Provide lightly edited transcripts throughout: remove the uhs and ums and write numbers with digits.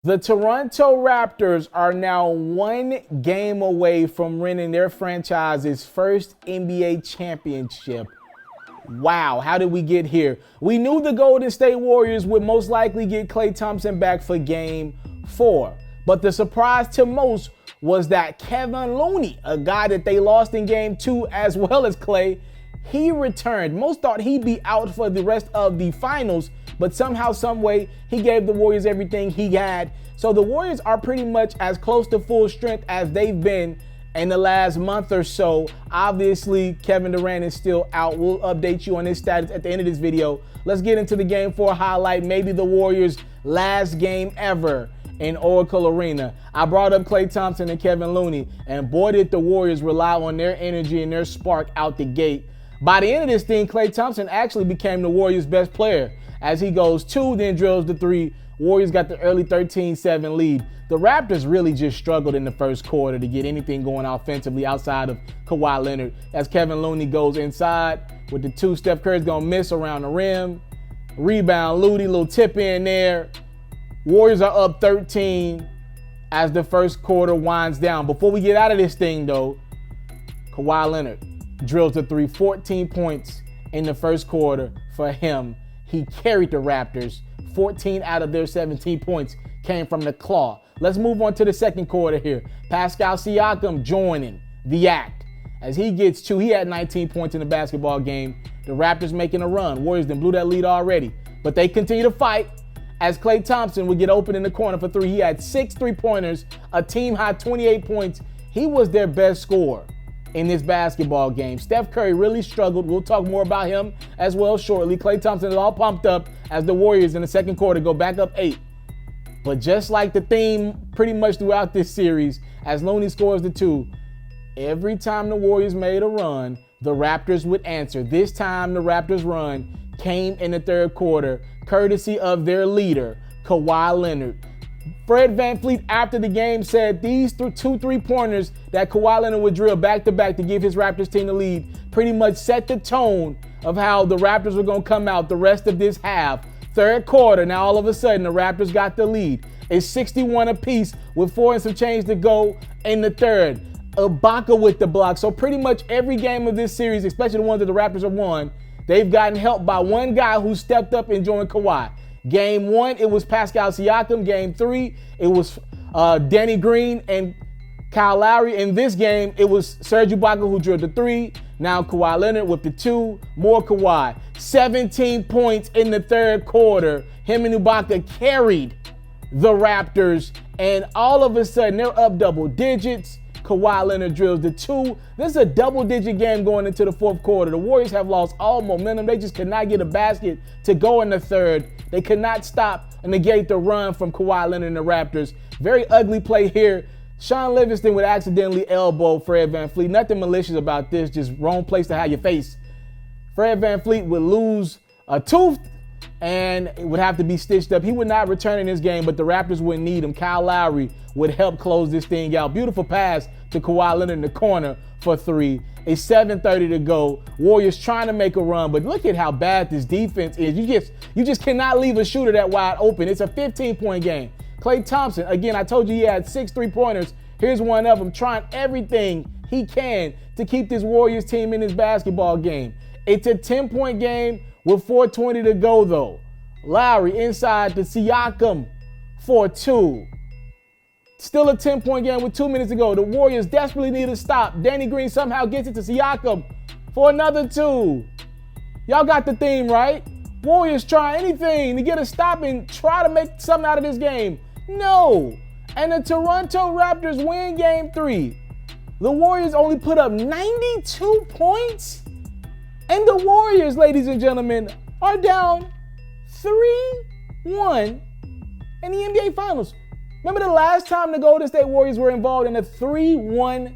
The Toronto Raptors are now one game away from winning their franchise's first NBA championship. Wow, how did we get here? We knew the Golden State Warriors would most likely get Klay Thompson back for Game 4. But the surprise to most was that Kevin Looney, a guy that they lost in Game 2 as well as Klay, he returned. Most thought he'd be out for the rest of the finals, but somehow, some way, he gave the Warriors everything he had. So the Warriors are pretty much as close to full strength as they've been in the last month or so. Obviously, Kevin Durant is still out. We'll update you on his status at the end of this video. Let's get into the Game 4 highlight, maybe the Warriors' last game ever in Oracle Arena. I brought up Klay Thompson and Kevin Looney, and boy did the Warriors rely on their energy and their spark out the gate. By the end of this thing, Klay Thompson actually became the Warriors' best player as he goes 2, then drills the 3. Warriors got the early 13-7 lead. The Raptors really just struggled in the first quarter to get anything going offensively outside of Kawhi Leonard. As Kevin Looney goes inside with the 2, Steph Curry's gonna miss around the rim. Rebound, Looney, little tip in there. Warriors are up 13 as the first quarter winds down. Before we get out of this thing though, Kawhi Leonard drills the 3, 14 points in the first quarter for him. He carried the Raptors. 14 out of their 17 points came from the claw. Let's move on to the second quarter here. Pascal Siakam joining the act. As he gets 2, he had 19 points in the basketball game. The Raptors making a run. Warriors then blew that lead already. But they continue to fight as Klay Thompson would get open in the corner for 3. He had 6 3-pointers, a team high 28 points. He was their best scorer in this basketball game. Steph Curry really struggled. We'll talk more about him as well shortly. Klay Thompson is all pumped up as the Warriors in the second quarter go back up 8. But just like the theme pretty much throughout this series, as Looney scores the 2, every time the Warriors made a run, the Raptors would answer. This time the Raptors' run came in the third quarter, courtesy of their leader, Kawhi Leonard. Fred VanVleet after the game said these 2 3-pointers that Kawhi Leonard would drill back-to-back to give his Raptors team the lead pretty much set the tone of how the Raptors were going to come out the rest of this half. Third quarter, now all of a sudden the Raptors got the lead. It's 61 apiece with 4 and some change to go in the third. Ibaka with the block. So pretty much every game of this series, especially the ones that the Raptors have won, they've gotten help by one guy who stepped up and joined Kawhi. Game 1, it was Pascal Siakam. Game 3, it was Danny Green and Kyle Lowry. In this game, it was Serge Ibaka who drilled the 3. Now Kawhi Leonard with the 2. More Kawhi. 17 points in the third quarter. Him and Ibaka carried the Raptors. And all of a sudden, they're up double digits. Kawhi Leonard drills the 2. This is a double-digit game going into the fourth quarter. The Warriors have lost all momentum. They just could not get a basket to go in the third. They could not stop and negate the run from Kawhi Leonard and the Raptors. Very ugly play here. Sean Livingston would accidentally elbow Fred VanVleet. Nothing malicious about this, just wrong place to have your face. Fred VanVleet would lose a tooth and it would have to be stitched up. He would not return in this game, but the Raptors wouldn't need him. Kyle Lowry would help close this thing out. Beautiful pass to Kawhi Leonard in the corner for 3. It's 7:30 to go. Warriors trying to make a run, but look at how bad this defense is. You just cannot leave a shooter that wide open. It's a 15-point game. Klay Thompson, again, I told you he had 6 3-pointers. Here's one of them, trying everything he can to keep this Warriors team in this basketball game. It's a 10-point game with 4:20 to go, though. Lowry inside to Siakam for 2. Still a 10-point game with 2 minutes to go. The Warriors desperately need a stop. Danny Green somehow gets it to Siakam for another 2. Y'all got the theme, right? Warriors try anything to get a stop and try to make something out of this game. No. And the Toronto Raptors win Game 3. The Warriors only put up 92 points. And the Warriors, ladies and gentlemen, are down 3-1 in the NBA Finals. Remember the last time the Golden State Warriors were involved in a 3-1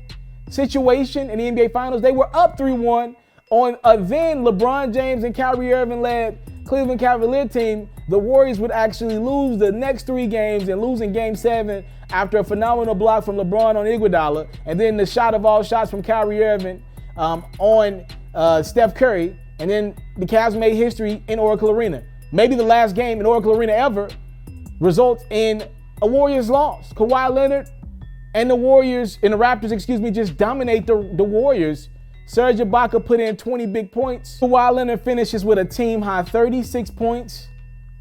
situation in the NBA Finals? They were up 3-1 on a then LeBron James and Kyrie Irving led Cleveland Cavalier team. The Warriors would actually lose the next 3 games and lose in Game 7 after a phenomenal block from LeBron on Iguodala, and then the shot of all shots from Kyrie Irving on Steph Curry, and then the Cavs made history in Oracle Arena. Maybe the last game in Oracle Arena ever results in a Warriors loss. Kawhi Leonard and the Raptors, just dominate the Warriors. Serge Ibaka put in 20 big points. Kawhi Leonard finishes with a team-high 36 points.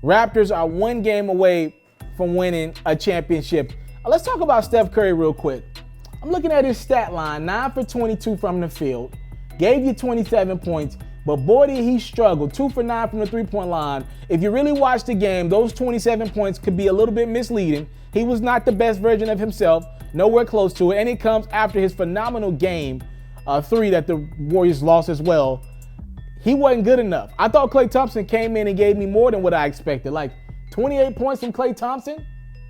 Raptors are one game away from winning a championship. Let's talk about Steph Curry real quick. I'm looking at his stat line, 9 for 22 from the field. Gave you 27 points, but boy did he struggle. 2 for 9 from the three-point line. If you really watch the game, those 27 points could be a little bit misleading. He was not the best version of himself, nowhere close to it, and it comes after his phenomenal game 3 that the Warriors lost as well. He wasn't good enough. I thought Klay Thompson came in and gave me more than what I expected. Like 28 points from Klay Thompson?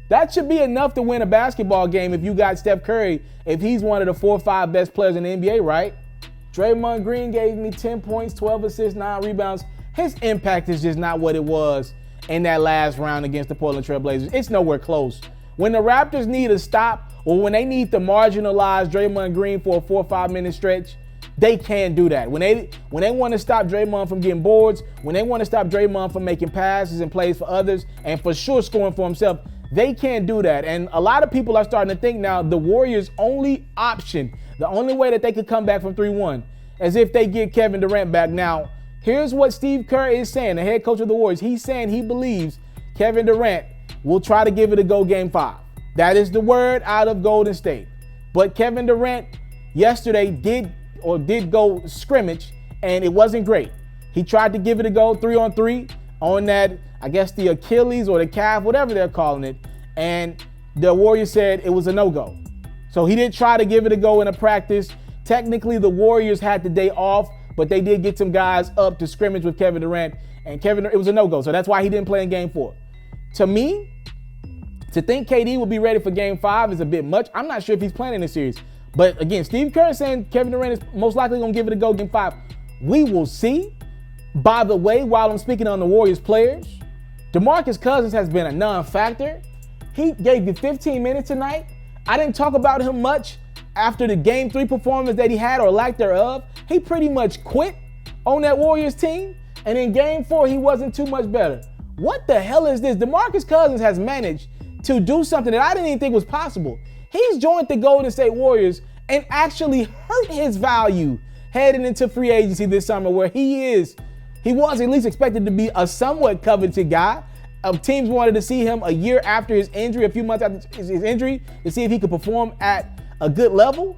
That should be enough to win a basketball game if you got Steph Curry, if he's one of the 4 or 5 best players in the NBA, right? Draymond Green gave me 10 points, 12 assists, 9 rebounds. His impact is just not what it was in that last round against the Portland Trail Blazers. It's nowhere close. When the Raptors need a stop or when they need to marginalize Draymond Green for a 4 or 5 minute stretch, they can't do that. When they want to stop Draymond from getting boards, when they want to stop Draymond from making passes and plays for others, and for sure scoring for himself, they can't do that. And a lot of people are starting to think now the Warriors' only option, the only way that they could come back from 3-1, is if they get Kevin Durant back. Now, here's what Steve Kerr is saying, the head coach of the Warriors. He's saying he believes Kevin Durant will try to give it a go game 5. That is the word out of Golden State. But Kevin Durant yesterday did go scrimmage, and it wasn't great. He tried to give it a go 3-on-3 on that, I guess the Achilles or the calf, whatever they're calling it, and the Warriors said it was a no-go. So he did try to give it a go in a practice. Technically, the Warriors had the day off, but they did get some guys up to scrimmage with Kevin Durant, and it was a no-go. So that's why he didn't play in Game 4. To me, to think KD will be ready for Game 5 is a bit much. I'm not sure if he's playing in this series. But again, Steve Kerr is saying Kevin Durant is most likely going to give it a go Game 5. We will see. By the way, while I'm speaking on the Warriors players, DeMarcus Cousins has been a non-factor. He gave you 15 minutes tonight. I didn't talk about him much after the Game 3 performance that he had or lack thereof. He pretty much quit on that Warriors team. And in Game 4, he wasn't too much better. What the hell is this? DeMarcus Cousins has managed to do something that I didn't even think was possible. He's joined the Golden State Warriors and actually hurt his value heading into free agency this summer, where he was at least expected to be a somewhat coveted guy. Teams wanted to see him a year after his injury, a few months after his injury, to see if he could perform at a good level.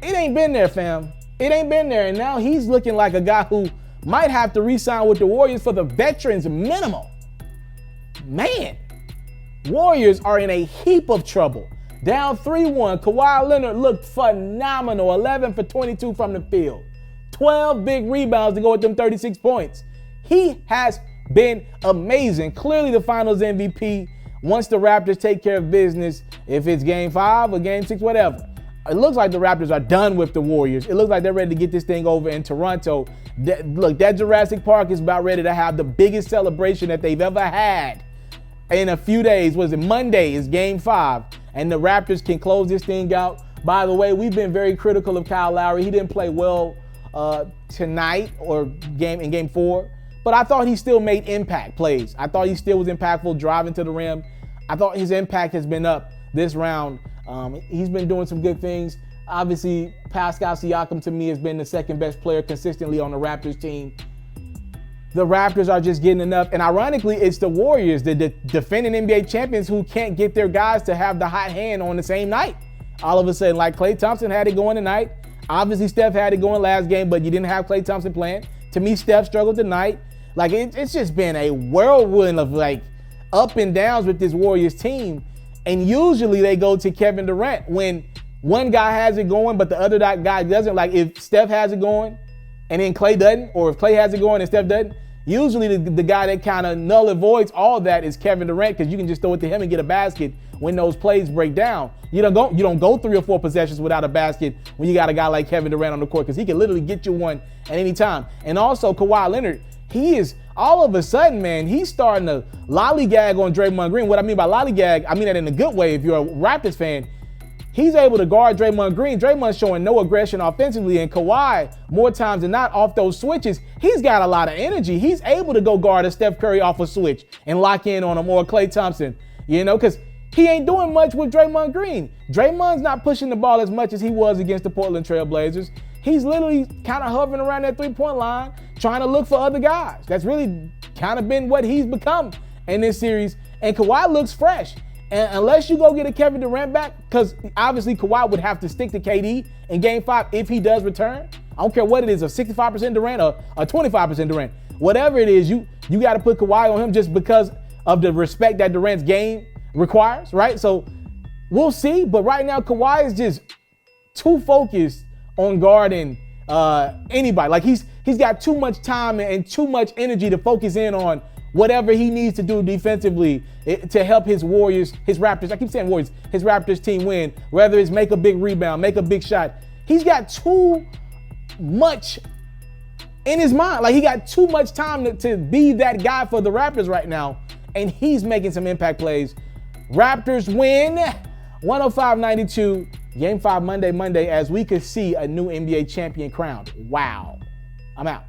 It ain't been there, fam. It ain't been there. And now he's looking like a guy who might have to re-sign with the Warriors for the veterans minimum. Man, Warriors are in a heap of trouble. Down 3-1, Kawhi Leonard looked phenomenal. 11 for 22 from the field. 12 big rebounds to go with them 36 points. He has been amazing. Clearly the finals MVP once the Raptors take care of business, if it's Game 5 or Game 6, whatever. It looks like the Raptors are done with the Warriors. It looks like they're ready to get this thing over in Toronto. That Jurassic Park is about ready to have the biggest celebration that they've ever had. In a few days, Monday is Game 5, and the Raptors can close this thing out. By the way, we've been very critical of Kyle Lowry. He didn't play well tonight or in Game 4, but I thought he still made impact plays. I thought he still was impactful driving to the rim. I thought his impact has been up this round. He's been doing some good things. Obviously, Pascal Siakam to me has been the second best player consistently on the Raptors team. The Raptors are just getting enough. And ironically, it's the Warriors, the defending NBA champions, who can't get their guys to have the hot hand on the same night. All of a sudden, like Klay Thompson had it going tonight. Obviously, Steph had it going last game, but you didn't have Klay Thompson playing. To me, Steph struggled tonight. Like, it's just been a whirlwind of, like, up and downs with this Warriors team. And usually they go to Kevin Durant when one guy has it going, but the other guy doesn't. Like, if Steph has it going and then Klay doesn't, or if Klay has it going and Steph doesn't, usually the guy that kind of null avoids all that is Kevin Durant, because you can just throw it to him and get a basket when those plays break down. You don't go 3 or 4 possessions without a basket when you got a guy like Kevin Durant on the court, because he can literally get you one at any time. And also Kawhi Leonard, he is all of a sudden, man, he's starting to lollygag on Draymond Green. What I mean by lollygag, I mean that in a good way. If you're a Raptors fan, he's able to guard Draymond Green. Draymond's showing no aggression offensively, and Kawhi, more times than not, off those switches, he's got a lot of energy. He's able to go guard a Steph Curry off a switch and lock in on him, or Klay Thompson, because he ain't doing much with Draymond Green. Draymond's not pushing the ball as much as he was against the Portland Trail Blazers. He's literally kind of hovering around that three-point line, trying to look for other guys. That's really kind of been what he's become in this series. And Kawhi looks fresh. And unless you go get a Kevin Durant back, because obviously Kawhi would have to stick to KD in Game 5 if he does return. I don't care what it is, a 65% Durant or a 25% Durant. Whatever it is, you got to put Kawhi on him just because of the respect that Durant's game requires, right? So we'll see. But right now, Kawhi is just too focused on guarding anybody. Like he's got too much time and too much energy to focus in on whatever he needs to do defensively to help his Warriors, his Raptors, I keep saying Warriors, his Raptors team win, whether it's make a big rebound, make a big shot. He's got too much in his mind. Like he got too much time to be that guy for the Raptors right now, and he's making some impact plays. Raptors win 105-92. Game 5 Monday, as we could see a new NBA champion crowned. Wow. I'm out.